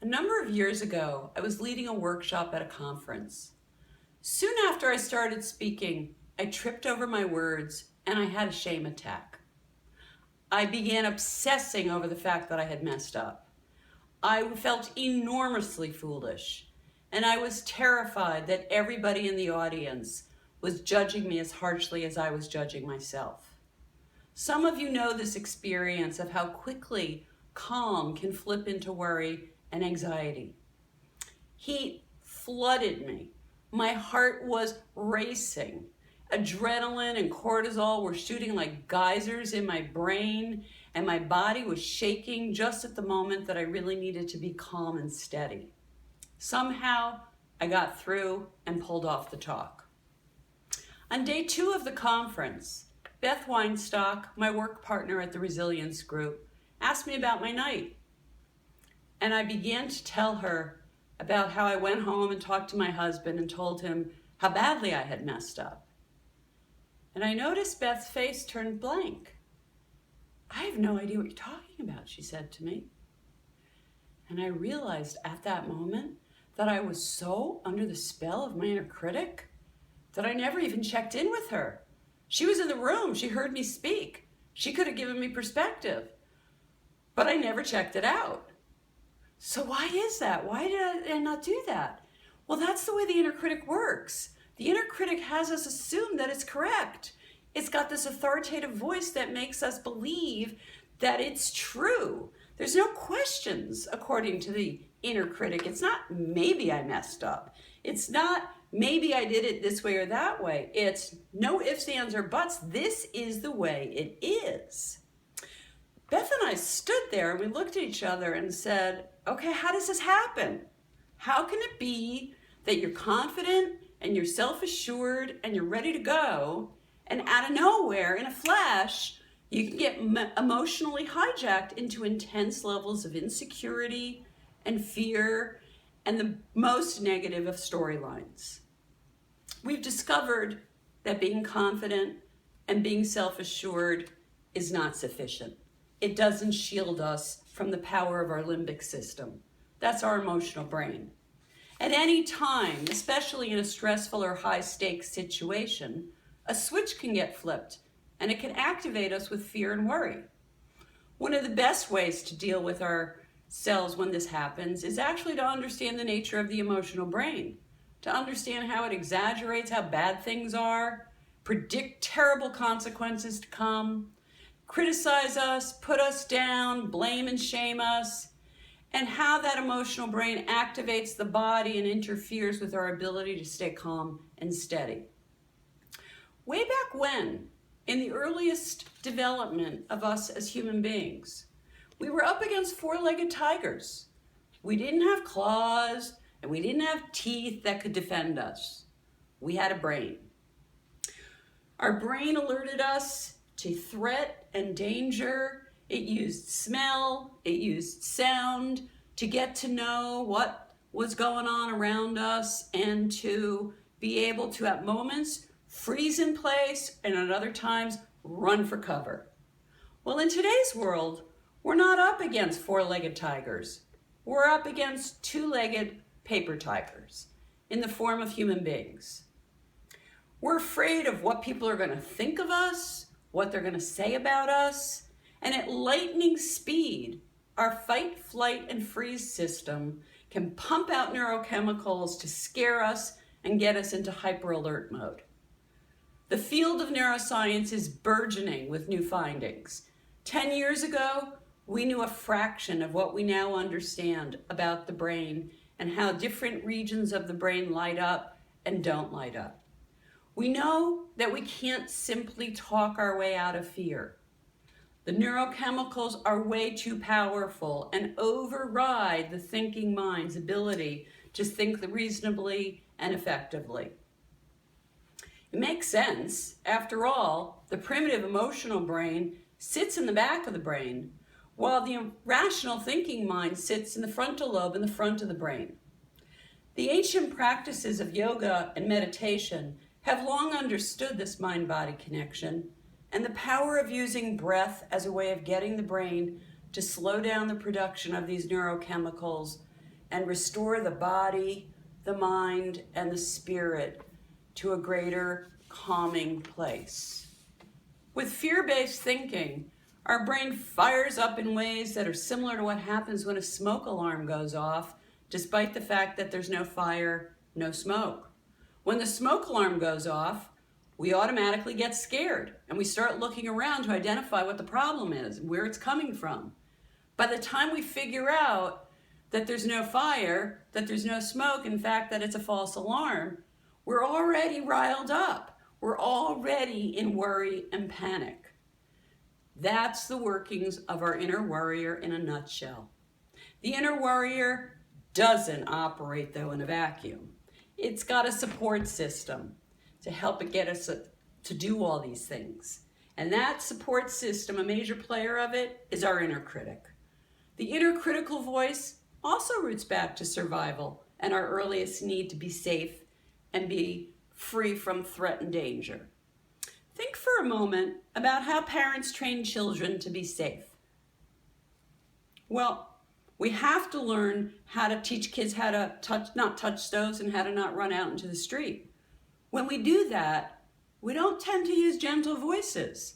A number of years ago, I was leading a workshop at a conference. Soon after I started speaking, I tripped over my words and I had a shame attack. I began obsessing over the fact that I had messed up. I felt enormously foolish, and I was terrified that everybody in the audience was judging me as harshly as I was judging myself. Some of you know this experience of how quickly calm can flip into worry and anxiety. Heat flooded me. My heart was racing. Adrenaline and cortisol were shooting like geysers in my brain, and my body was shaking just at the moment that I really needed to be calm and steady. Somehow, I got through and pulled off the talk. On day 2 of the conference, Beth Weinstock, my work partner at the Resilience Group, asked me about my night. And I began to tell her about how I went home and talked to my husband and told him how badly I had messed up. And I noticed Beth's face turned blank. "I have no idea what you're talking about," she said to me. And I realized at that moment that I was so under the spell of my inner critic that I never even checked in with her. She was in the room. She heard me speak. She could have given me perspective, but I never checked it out. So why is that? Why did I not do that? Well, that's the way the inner critic works. The inner critic has us assume that it's correct. It's got this authoritative voice that makes us believe that it's true. There's no questions according to the inner critic. It's not maybe I messed up. It's not maybe I did it this way or that way. It's no ifs, ands, or buts. This is the way it is. Beth and I stood there and we looked at each other and said, okay, how does this happen? How can it be that you're confident and you're self-assured and you're ready to go, and out of nowhere, in a flash, you can get emotionally hijacked into intense levels of insecurity and fear and the most negative of storylines? We've discovered that being confident and being self-assured is not sufficient. It doesn't shield us from the power of our limbic system. That's our emotional brain. At any time, especially in a stressful or high-stakes situation, a switch can get flipped and it can activate us with fear and worry. One of the best ways to deal with ourselves when this happens is actually to understand the nature of the emotional brain, to understand how it exaggerates how bad things are, predict terrible consequences to come, criticize us, put us down, blame and shame us, and how that emotional brain activates the body and interferes with our ability to stay calm and steady. Way back when, in the earliest development of us as human beings, we were up against four-legged tigers. We didn't have claws and we didn't have teeth that could defend us. We had a brain. Our brain alerted us to threat and danger. It used smell, it used sound to get to know what was going on around us and to be able to, at moments, freeze in place and at other times, run for cover. Well, in today's world, we're not up against four-legged tigers. We're up against two-legged paper tigers in the form of human beings. We're afraid of what people are going to think of us, what they're going to say about us, and at lightning speed, our fight, flight, and freeze system can pump out neurochemicals to scare us and get us into hyper-alert mode. The field of neuroscience is burgeoning with new findings. 10 years ago, we knew a fraction of what we now understand about the brain and how different regions of the brain light up and don't light up. We know that we can't simply talk our way out of fear. The neurochemicals are way too powerful and override the thinking mind's ability to think reasonably and effectively. It makes sense. After all, the primitive emotional brain sits in the back of the brain, while the rational thinking mind sits in the frontal lobe in the front of the brain. The ancient practices of yoga and meditation have long understood this mind-body connection and the power of using breath as a way of getting the brain to slow down the production of these neurochemicals and restore the body, the mind, and the spirit to a greater calming place. With fear-based thinking, our brain fires up in ways that are similar to what happens when a smoke alarm goes off, despite the fact that there's no fire, no smoke. When the smoke alarm goes off, we automatically get scared and we start looking around to identify what the problem is, where it's coming from. By the time we figure out that there's no fire, that there's no smoke, in fact, that it's a false alarm, we're already riled up. We're already in worry and panic. That's the workings of our inner warrior in a nutshell. The inner warrior doesn't operate, though, in a vacuum. It's got a support system to help it get us to do all these things. And that support system, a major player of it, is our inner critic. The inner critical voice also roots back to survival and our earliest need to be safe and be free from threat and danger. Think for a moment about how parents train children to be safe. Well, we have to learn how to teach kids how to not touch stoves and how to not run out into the street. When we do that, we don't tend to use gentle voices.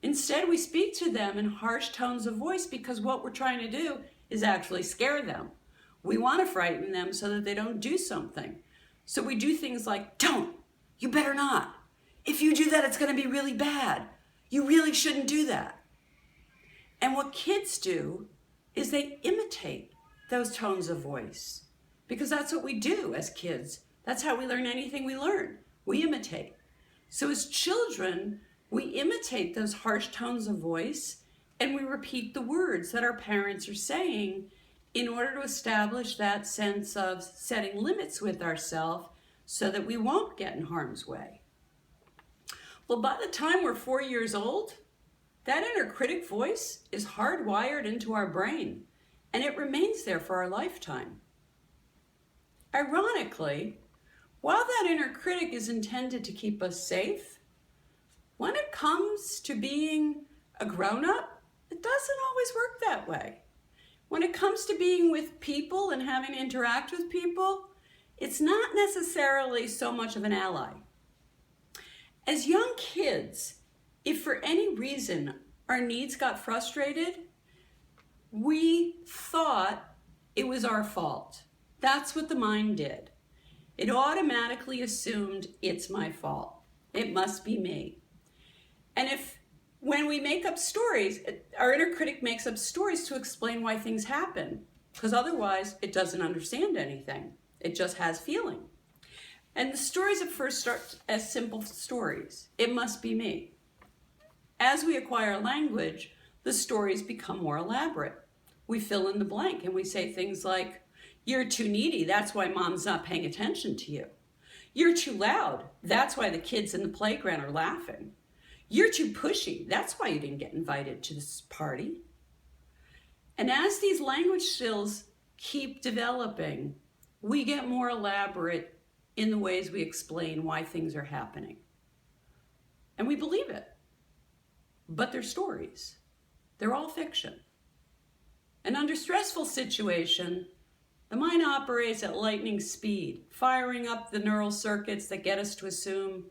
Instead, we speak to them in harsh tones of voice because what we're trying to do is actually scare them. We want to frighten them so that they don't do something. So we do things like, don't, you better not. If you do that, it's going to be really bad. You really shouldn't do that. And what kids do is they imitate those tones of voice because that's what we do as kids. That's how we learn anything we learn. We imitate. So as children, we imitate those harsh tones of voice and we repeat the words that our parents are saying in order to establish that sense of setting limits with ourselves so that we won't get in harm's way. Well, by the time we're 4 years old, that inner critic voice is hardwired into our brain, and it remains there for our lifetime. Ironically, while that inner critic is intended to keep us safe, when it comes to being a grown-up, it doesn't always work that way. When it comes to being with people and having to interact with people, it's not necessarily so much of an ally. As young kids, if for any reason our needs got frustrated, we thought it was our fault. That's what the mind did. It automatically assumed it's my fault. It must be me. And when we make up stories, our inner critic makes up stories to explain why things happen, because otherwise it doesn't understand anything. It just has feeling. And the stories at first start as simple stories. It must be me. As we acquire language, the stories become more elaborate. We fill in the blank and we say things like, you're too needy, that's why mom's not paying attention to you. You're too loud, that's why the kids in the playground are laughing. You're too pushy, that's why you didn't get invited to this party. And as these language skills keep developing, we get more elaborate in the ways we explain why things are happening. And we believe it. But they're stories. They're all fiction. And under stressful situation, the mind operates at lightning speed, firing up the neural circuits that get us to assume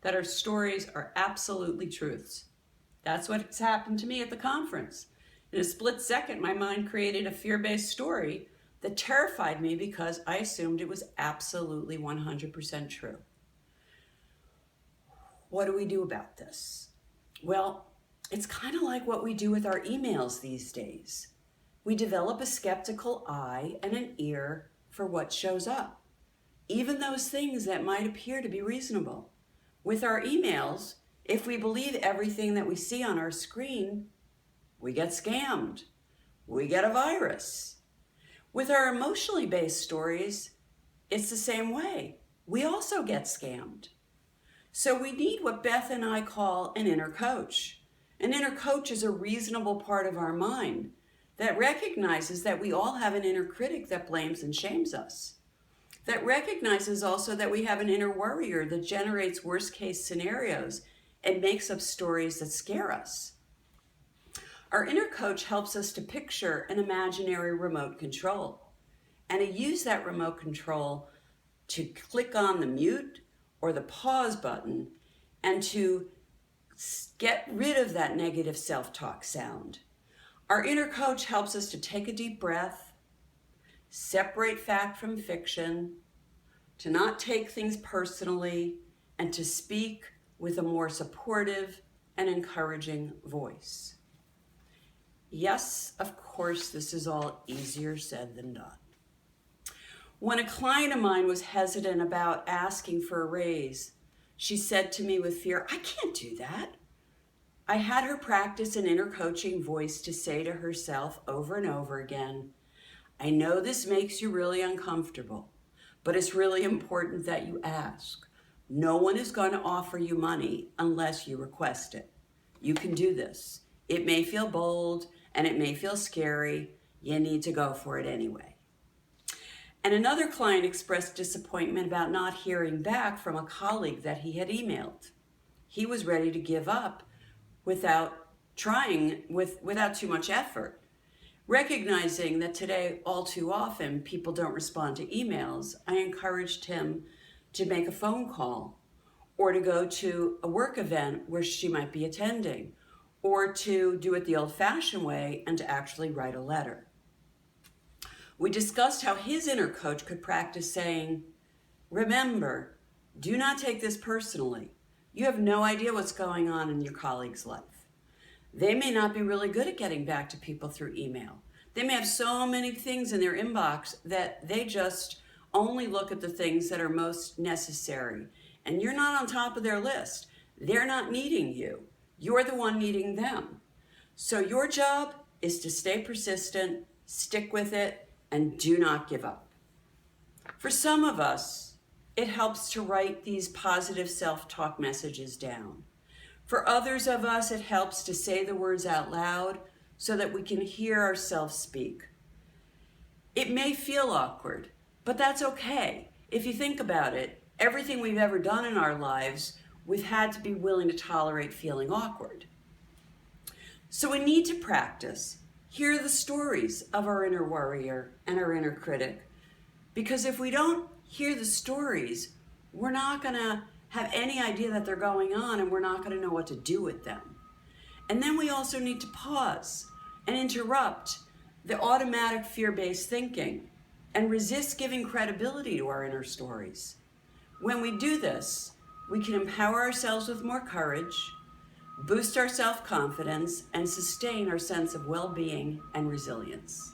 that our stories are absolutely truths. That's what's happened to me at the conference. In a split second, my mind created a fear-based story that terrified me because I assumed it was absolutely 100% true. What do we do about this? Well, it's kind of like what we do with our emails these days. We develop a skeptical eye and an ear for what shows up, even those things that might appear to be reasonable. With our emails, if we believe everything that we see on our screen, we get scammed. We get a virus. With our emotionally based stories, it's the same way. We also get scammed. So we need what Beth and I call an inner coach. An inner coach is a reasonable part of our mind that recognizes that we all have an inner critic that blames and shames us. That recognizes also that we have an inner warrior that generates worst case scenarios and makes up stories that scare us. Our inner coach helps us to picture an imaginary remote control. And I use that remote control to click on the mute or the pause button and to get rid of that negative self-talk sound. Our inner coach helps us to take a deep breath, separate fact from fiction, to not take things personally, and to speak with a more supportive and encouraging voice. Yes, of course, this is all easier said than done. When a client of mine was hesitant about asking for a raise, she said to me with fear, "I can't do that." I had her practice an inner coaching voice to say to herself over and over again, "I know this makes you really uncomfortable, but it's really important that you ask. No one is going to offer you money unless you request it. You can do this. It may feel bold and it may feel scary. You need to go for it anyway." And another client expressed disappointment about not hearing back from a colleague that he had emailed. He was ready to give up without too much effort. Recognizing that today, all too often, people don't respond to emails, I encouraged him to make a phone call or to go to a work event where she might be attending, or to do it the old-fashioned way and to actually write a letter. We discussed how his inner coach could practice saying, "Remember, do not take this personally. You have no idea what's going on in your colleague's life. They may not be really good at getting back to people through email. They may have so many things in their inbox that they just only look at the things that are most necessary. And you're not on top of their list. They're not needing you. You're the one needing them. So your job is to stay persistent, stick with it, and do not give up." For some of us, it helps to write these positive self-talk messages down. For others of us, it helps to say the words out loud so that we can hear ourselves speak. It may feel awkward, but that's okay. If you think about it, everything we've ever done in our lives, we've had to be willing to tolerate feeling awkward. So we need to practice. Hear the stories of our inner warrior and our inner critic. Because if we don't hear the stories, we're not going to have any idea that they're going on, and we're not going to know what to do with them. And then we also need to pause and interrupt the automatic fear-based thinking and resist giving credibility to our inner stories. When we do this, we can empower ourselves with more courage, boost our self-confidence, and sustain our sense of well-being and resilience.